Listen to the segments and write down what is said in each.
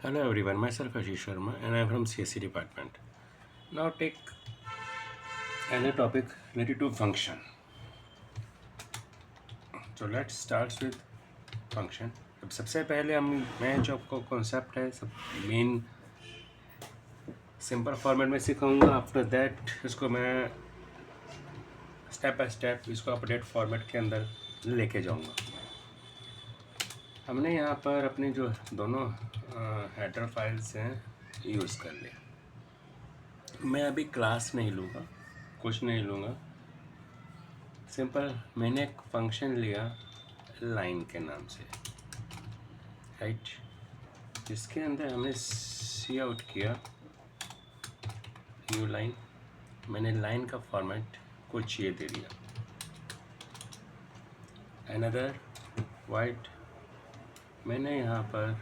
Hello everyone, myself Ashish Sharma and I am from CSC department. Now take another topic related to function. So let's start with function. अब सबसे पहले मैं जो आपको concept है सब मेन सिंपल फॉर्मेट में सिखाऊंगा. आफ्टर दैट इसको मैं स्टेप बाय स्टेप इसको अपडेट फॉर्मेट के अंदर लेके जाऊंगा. हमने यहाँ पर अपने जो दोनों हेडर फाइल्स हैं यूज़ कर लिया. मैं अभी क्लास नहीं लूँगा, कुछ नहीं लूँगा. सिंपल मैंने एक फंक्शन लिया लाइन के नाम से, राइट, जिसके अंदर हमने सी आउट किया न्यू लाइन. मैंने लाइन का फॉर्मेट कुछ ये दे दिया, अनदर वाइट. मैंने यहाँ पर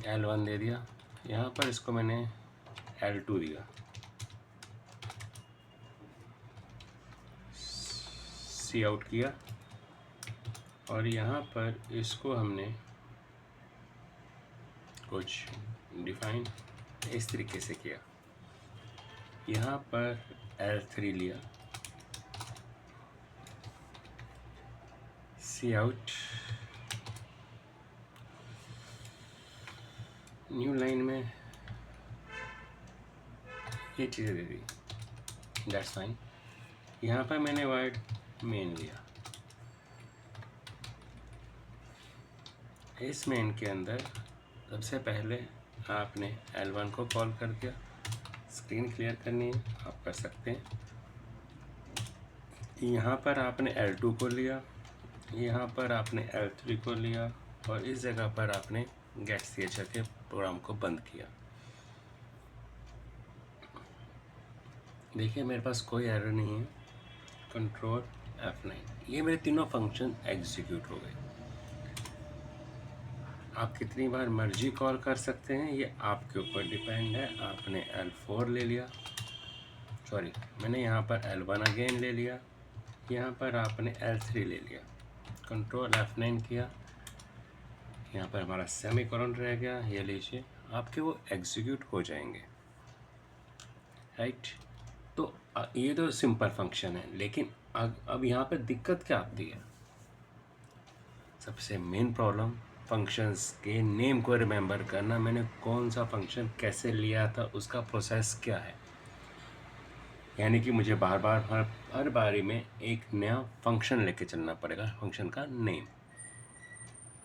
L1 दे दिया. यहाँ पर इसको मैंने L2 दिया. सी आउट किया और यहाँ पर इसको हमने कुछ डिफाइन इस तरीके से किया. यहाँ पर L3 लिया, सी आउट न्यू लाइन में ये चीज़ें दे दी, दैट्स फाइन. यहाँ पर मैंने वर्ड मेन लिया. इस मेन के अंदर सबसे पहले आपने L1 को कॉल कर दिया. स्क्रीन क्लियर करनी है आप कर सकते हैं. यहाँ पर आपने L2 को लिया, यहाँ पर आपने L3 को लिया और इस जगह पर आपने गेट CHR के प्रोग्राम को बंद किया. देखिए मेरे पास कोई एरर नहीं है. कंट्रोल F9, ये मेरे तीनों फंक्शन एग्जीक्यूट हो गए. आप कितनी बार मर्जी कॉल कर सकते हैं, ये आपके ऊपर डिपेंड है. आपने L4 ले लिया, सॉरी मैंने यहाँ पर L1 अगेन ले लिया, यहाँ पर आपने L3 ले लिया. कंट्रोल F9 किया, यहाँ पर हमारा सेमीकोलन रह गया. ये लीजिए आपके वो एग्जीक्यूट हो जाएंगे, राइट. तो ये तो सिंपल फंक्शन है. लेकिन अब यहाँ पर दिक्कत क्या आती है? सबसे मेन प्रॉब्लम फंक्शंस के नेम को रिमेंबर करना. मैंने कौन सा फंक्शन कैसे लिया था, उसका प्रोसेस क्या है. यानी कि मुझे बार बार हर बारी में एक नया फंक्शन लेके चलना पड़ेगा, फंक्शन का नेम.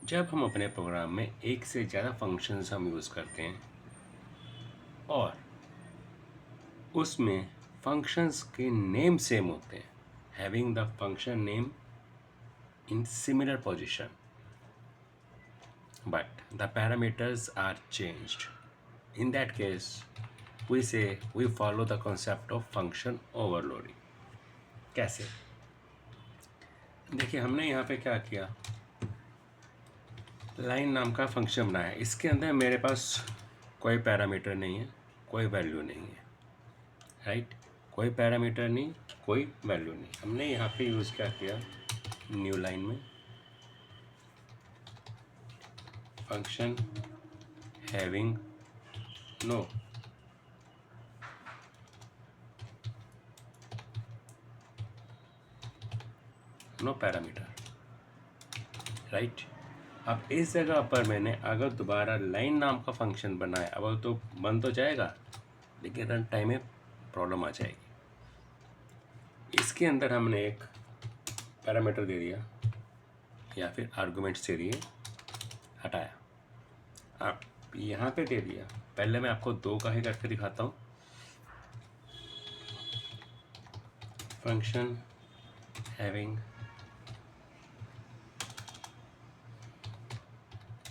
जब हम अपने प्रोग्राम में एक से ज़्यादा फंक्शंस हम यूज़ करते हैं और उसमें फंक्शंस के नेम सेम होते हैं, having the function name in similar position, but the parameters are changed. In that case, we follow the concept of function overloading. कैसे? देखिए हमने यहाँ पे क्या किया, लाइन नाम का फंक्शन बनाया. इसके अंदर मेरे पास कोई पैरामीटर नहीं है, कोई वैल्यू नहीं है, राइट. कोई पैरामीटर नहीं, कोई वैल्यू नहीं. हमने यहाँ पे यूज़ क्या किया, न्यू लाइन में function having no parameter, right. अब इस जगह पर मैंने अगर दोबारा लाइन नाम का फंक्शन बनाया, अब तो बन तो जाएगा लेकिन रन टाइम में प्रॉब्लम आ जाएगी. इसके अंदर हमने एक पैरामीटर दे दिया या फिर आर्गुमेंट्स दे दिए, हटाया. आप यहाँ पे दे दिया. पहले मैं आपको दो का ही करके दिखाता हूँ. Function having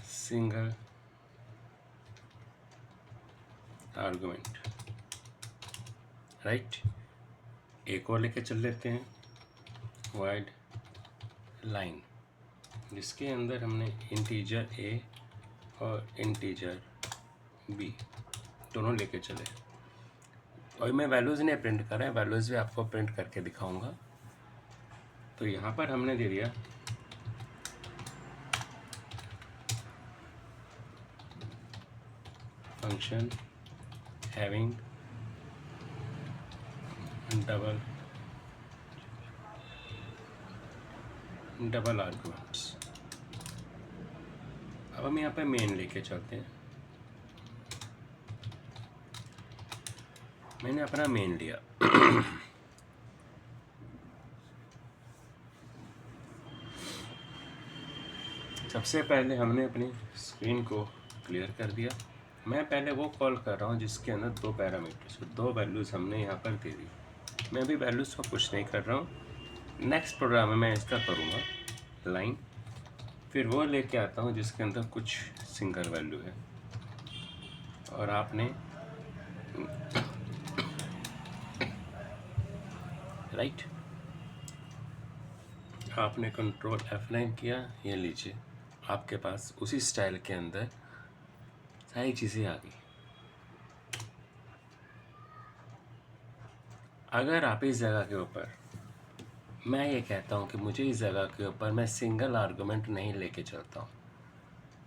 single argument, right. एक और लेके चल लेते हैं, वाइड लाइन, जिसके अंदर हमने इंटीजर A और इंटीजर B दोनों लेके चले. और मैं वैल्यूज़ नहीं प्रिंट कर रहा है, वैल्यूज़ भी आपको प्रिंट करके दिखाऊंगा. तो यहाँ पर हमने दे दिया function having डबल आर्गुमेंट्स। अब हम यहाँ पे मेन लेके चलते हैं। मैंने अपना मेन लिया। सबसे पहले हमने अपनी स्क्रीन को क्लियर कर दिया। मैं पहले वो कॉल कर रहा हूँ जिसके अंदर दो पैरामीटर्स, दो वैल्यूज़ हमने यहाँ पर दे दी। मैं भी वैल्यूज़ को पुश नहीं कर रहा हूँ। नेक्स्ट प्रोग्राम में मैं इसका करूँगा लाइन, फिर वो लेके आता हूँ जिसके अंदर कुछ सिंगल वैल्यू है, और आपने राइट आपने कंट्रोल F9 किया। ये लीजिए, आपके पास उसी स्टाइल के अंदर सारी चीज़ें आ गई। अगर आप इस जगह के ऊपर, मैं ये कहता हूँ कि मुझे इस जगह के ऊपर मैं सिंगल आर्गुमेंट नहीं लेके चलता हूँ,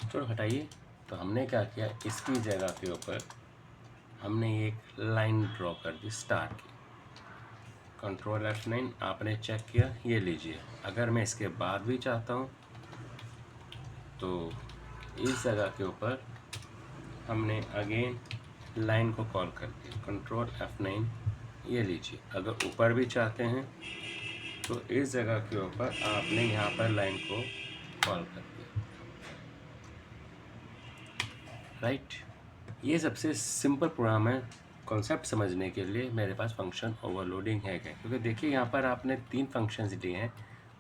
चलो हटाइए। तो हमने क्या किया, इसकी जगह के ऊपर हमने एक लाइन ड्रॉ कर दी स्टार की। कंट्रोल F9 आपने चेक किया, ये लीजिए। अगर मैं इसके बाद भी चाहता हूँ तो इस जगह के ऊपर हमने अगेन लाइन को कॉल कर दिया। कंट्रोल F9, ये लीजिए। अगर ऊपर भी चाहते हैं तो इस जगह के ऊपर आपने यहाँ पर लाइन को कॉल कर दिया, राइट। ये सबसे सिंपल प्रोग्राम है कॉन्सेप्ट समझने के लिए। मेरे पास फंक्शन ओवरलोडिंग है क्या, क्योंकि देखिए यहाँ पर आपने 3 फंक्शंस दिए हैं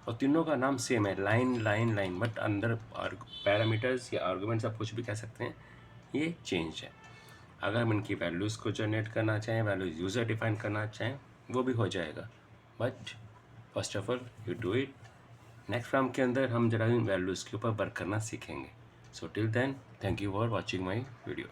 और तीनों का नाम सेम है, लाइन लाइन लाइन, बट अंदर पैरामीटर्स या आर्गुमेंट्स आप कुछ भी कह सकते हैं, ये चेंज है। अगर हम इनकी वैल्यूज़ को जनरेट करना चाहें, वैल्यूज़ यूज़र डिफाइन करना चाहें, वो भी हो जाएगा। But first of all you do it. Next program के अंदर हम जरा इन वैल्यूज़ के ऊपर वर्क करना सीखेंगे। So till then, thank you for watching my video.